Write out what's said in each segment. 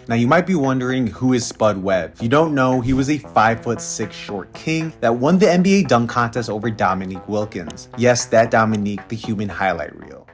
Now you might be wondering, who is Spud Webb? If you don't know, he was a 5'6" short king that won the NBA dunk contest over Dominique Wilkins. Yes, that Dominique, the human highlight reel.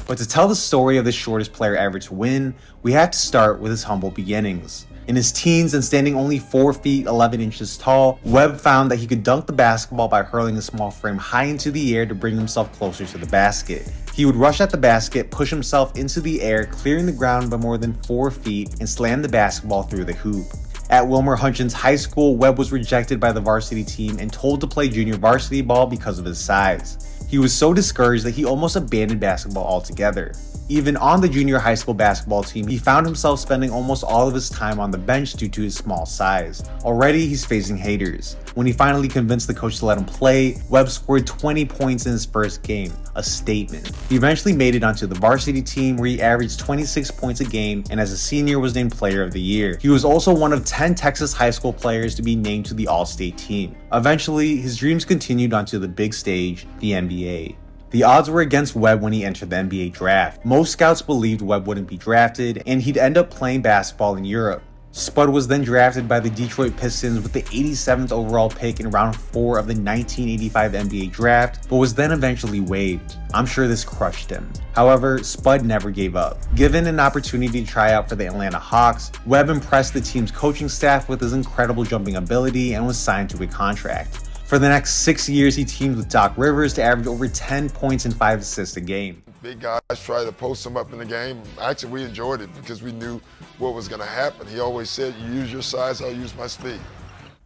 But to tell the story of the shortest player ever to win, we have to start with his humble beginnings. In his teens and standing only 4 feet 11 inches tall, Webb found that he could dunk the basketball by hurling a small frame high into the air to bring himself closer to the basket. He would rush at the basket, push himself into the air, clearing the ground by more than 4 feet, and slam the basketball through the hoop. At Wilmer Hutchins High School, Webb was rejected by the varsity team and told to play junior varsity ball because of his size. He was so discouraged that he almost abandoned basketball altogether. Even on the junior high school basketball team, he found himself spending almost all of his time on the bench due to his small size. Already, he's facing haters. When he finally convinced the coach to let him play, Webb scored 20 points in his first game, a statement. He eventually made it onto the varsity team where he averaged 26 points a game and as a senior was named Player of the Year. He was also one of 10 Texas high school players to be named to the All-State team. Eventually, his dreams continued onto the big stage, the NBA. The odds were against Webb when he entered the NBA draft. Most scouts believed Webb wouldn't be drafted and he'd end up playing basketball in Europe. Spud was then drafted by the Detroit Pistons with the 87th overall pick in round 4 of the 1985 NBA draft, but was then eventually waived. I'm sure this crushed him. However, Spud never gave up. Given an opportunity to try out for the Atlanta Hawks, Webb impressed the team's coaching staff with his incredible jumping ability and was signed to a contract. For the next 6 years, he teamed with Doc Rivers to average over 10 points and 5 assists a game. Big guys try to post him up in the game. Actually, we enjoyed it because we knew what was going to happen. He always said, you use your size, I'll use my speed.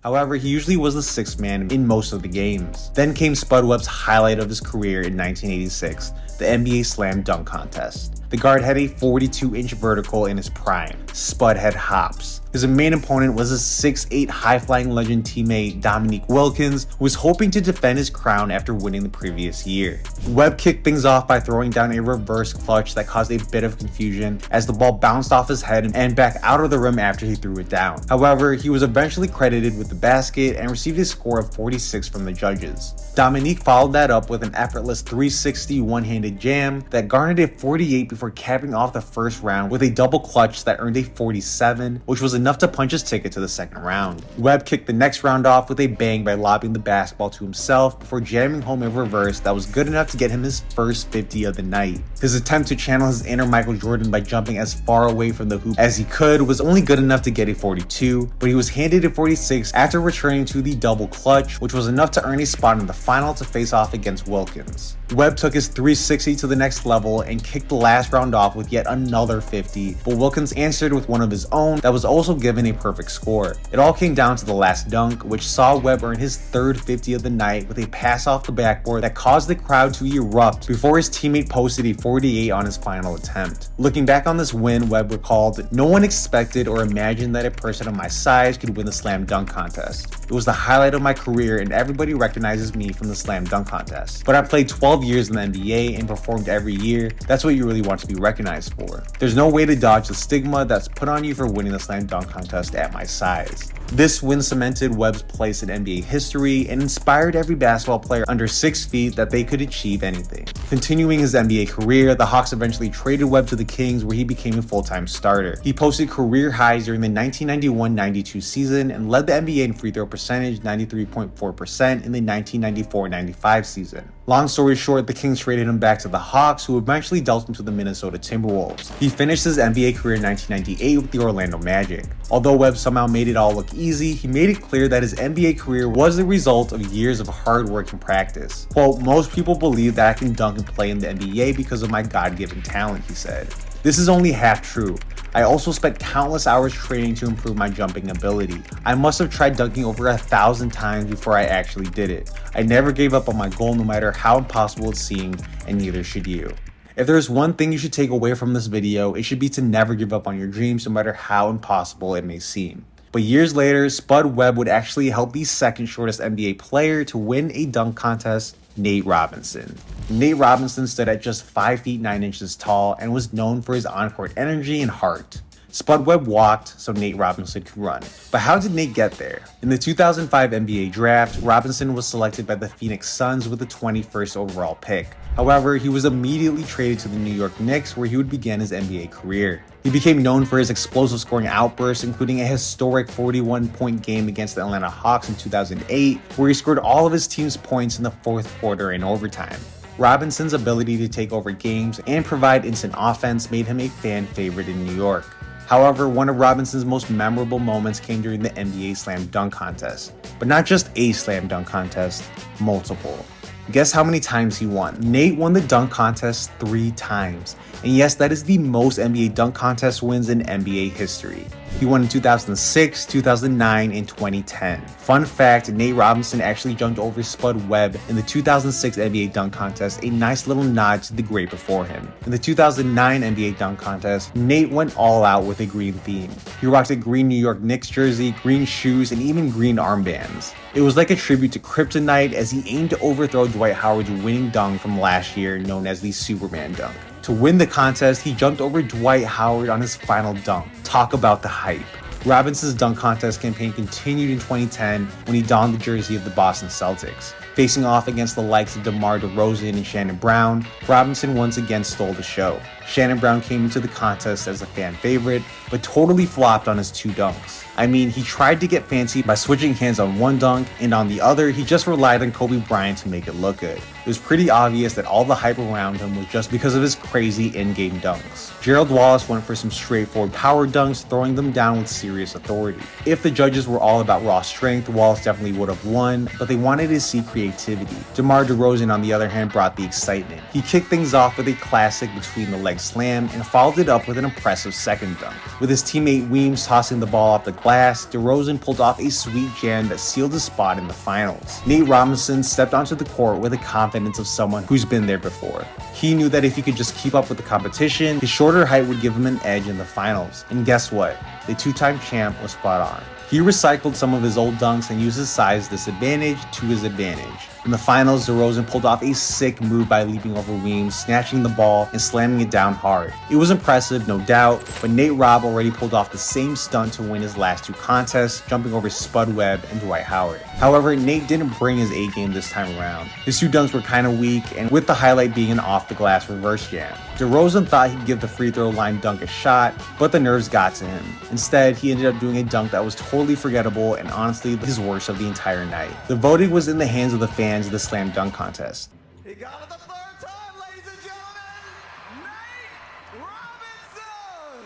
However, he usually was the sixth man in most of the games. Then came Spud Webb's highlight of his career in 1986, the NBA Slam Dunk Contest. The guard had a 42-inch vertical in his prime. Spud had hops. His main opponent was a 6'8" high-flying legend teammate Dominique Wilkins, who was hoping to defend his crown after winning the previous year. Webb kicked things off by throwing down a reverse clutch that caused a bit of confusion as the ball bounced off his head and back out of the rim after he threw it down. However, he was eventually credited with the basket and received a score of 46 from the judges. Dominique followed that up with an effortless 360 one-handed jam that garnered a 48 before capping off the first round with a double clutch that earned a 47, which was enough to punch his ticket to the second round. Webb kicked the next round off with a bang by lobbing the basketball to himself before jamming home a reverse that was good enough to get him his first 50 of the night. His attempt to channel his inner Michael Jordan by jumping as far away from the hoop as he could was only good enough to get a 42, but he was handed a 46 after returning to the double clutch, which was enough to earn a spot in the final to face off against Wilkins. Webb took his 360 to the next level and kicked the last round off with yet another 50, but Wilkins answered with one of his own that was also given a perfect score. It all came down to the last dunk, which saw Webb earn his third 50 of the night with a pass off the backboard that caused the crowd to erupt before his teammate posted a 48 on his final attempt. Looking back on this win, Webb recalled, "No one expected or imagined that a person of my size could win the slam dunk contest. It was the highlight of my career and everybody recognizes me from the slam dunk contest. But I played 12 years in the NBA and performed every year. That's what you really want to be recognized for. There's no way to dodge the stigma that's put on you for winning the slam dunk contest at my size." This win cemented Webb's place in NBA history and inspired every basketball player under 6 feet that they could achieve anything. Continuing his NBA career, the Hawks eventually traded Webb to the Kings where he became a full-time starter. He posted career highs during the 1991-92 season and led the NBA in free throw percentage 93.4% in the 1994-95 season. Long story short, the Kings traded him back to the Hawks, who eventually dealt him to the Minnesota Timberwolves. He finished his NBA career in 1998 with the Orlando Magic. Although Webb somehow made it all look easy, he made it clear that his NBA career was the result of years of hard work and practice. Quote, "Most people believe that I can dunk and play in the NBA because of my God-given talent," he said. This is only half true. I also spent countless hours training to improve my jumping ability. I must have tried dunking over 1,000 times before I actually did it. I never gave up on my goal no matter how impossible it seemed, and neither should you. If there's one thing you should take away from this video, it should be to never give up on your dreams no matter how impossible it may seem. But years later, Spud Webb would actually help the second shortest NBA player to win a dunk contest, Nate Robinson. Nate Robinson stood at just 5 feet 9 inches tall and was known for his on-court energy and heart. Spud Webb walked so Nate Robinson could run. But how did Nate get there? In the 2005 NBA draft, Robinson was selected by the Phoenix Suns with the 21st overall pick. However, he was immediately traded to the New York Knicks, where he would begin his NBA career. He became known for his explosive scoring outbursts, including a historic 41-point game against the Atlanta Hawks in 2008, where he scored all of his team's points in the fourth quarter in overtime. Robinson's ability to take over games and provide instant offense made him a fan favorite in New York. However, one of Robinson's most memorable moments came during the NBA Slam Dunk Contest. But not just a Slam Dunk Contest, multiple. Guess how many times he won? Nate won the dunk contest 3 times. And yes, that is the most NBA dunk contest wins in NBA history. He won in 2006, 2009, and 2010. Fun fact, Nate Robinson actually jumped over Spud Webb in the 2006 NBA dunk contest, a nice little nod to the great before him. In the 2009 NBA dunk contest, Nate went all out with a green theme. He rocked a green New York Knicks jersey, green shoes, and even green armbands. It was like a tribute to Kryptonite as he aimed to overthrow Dwight Howard's winning dunk from last year, known as the Superman dunk. To win the contest, he jumped over Dwight Howard on his final dunk. Talk about the hype. Robinson's dunk contest campaign continued in 2010 when he donned the jersey of the Boston Celtics. Facing off against the likes of DeMar DeRozan and Shannon Brown, Robinson once again stole the show. Shannon Brown came into the contest as a fan favorite, but totally flopped on his 2 dunks. I mean, he tried to get fancy by switching hands on one dunk, and on the other, he just relied on Kobe Bryant to make it look good. It was pretty obvious that all the hype around him was just because of his crazy in-game dunks. Gerald Wallace went for some straightforward power dunks, throwing them down with serious authority. If the judges were all about raw strength, Wallace definitely would have won, but they wanted to see creativity. DeMar DeRozan, on the other hand, brought the excitement. He kicked things off with a classic between-the-leg slam and followed it up with an impressive second dunk. With his teammate Weems tossing the ball off the glass, DeRozan pulled off a sweet jam that sealed his spot in the finals. Nate Robinson stepped onto the court with the confidence of someone who's been there before. He knew that if he could just keep up with the competition, his shorter height would give him an edge in the finals. And guess what? The 2-time champ was spot on. He recycled some of his old dunks and used his size disadvantage to his advantage. In the finals, DeRozan pulled off a sick move by leaping over Weems, snatching the ball, and slamming it down hard. It was impressive, no doubt, but Nate Robb already pulled off the same stunt to win his last 2 contests, jumping over Spud Webb and Dwight Howard. However, Nate didn't bring his A game this time around. His 2 dunks were kinda weak, and with the highlight being an off-the-glass reverse jam. DeRozan thought he'd give the free throw line dunk a shot, but the nerves got to him. Instead, he ended up doing a dunk that was totally forgettable and honestly his worst of the entire night. The voting was in the hands of the fans of the Slam Dunk Contest. He got it the 3rd time, ladies and gentlemen, Nate Robinson!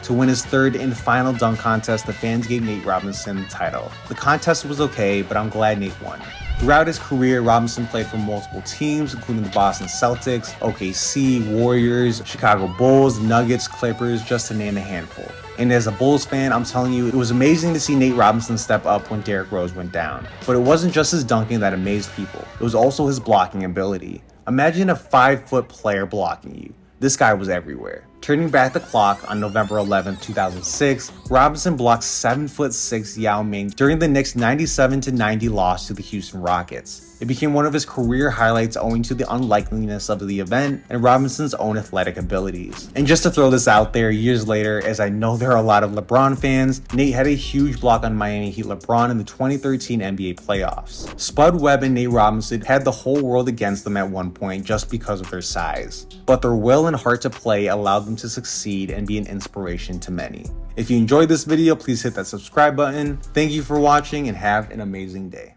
To win his 3rd and final dunk contest, the fans gave Nate Robinson the title. The contest was okay, but I'm glad Nate won. Throughout his career, Robinson played for multiple teams, including the Boston Celtics, OKC, Warriors, Chicago Bulls, Nuggets, Clippers, just to name a handful. And as a Bulls fan, I'm telling you, it was amazing to see Nate Robinson step up when Derrick Rose went down. But it wasn't just his dunking that amazed people, it was also his blocking ability. Imagine a 5-foot player blocking you. This guy was everywhere. Turning back the clock on November 11, 2006, Robinson blocked 7'6" Yao Ming during the Knicks' 97-90 loss to the Houston Rockets. It became one of his career highlights owing to the unlikeliness of the event and Robinson's own athletic abilities. And just to throw this out there, years later, as I know there are a lot of LeBron fans, Nate had a huge block on Miami Heat LeBron in the 2013 NBA playoffs. Spud Webb and Nate Robinson had the whole world against them at one point just because of their size. But their will and heart to play allowed them to succeed and be an inspiration to many. If you enjoyed this video, please hit that subscribe button. Thank you for watching and have an amazing day.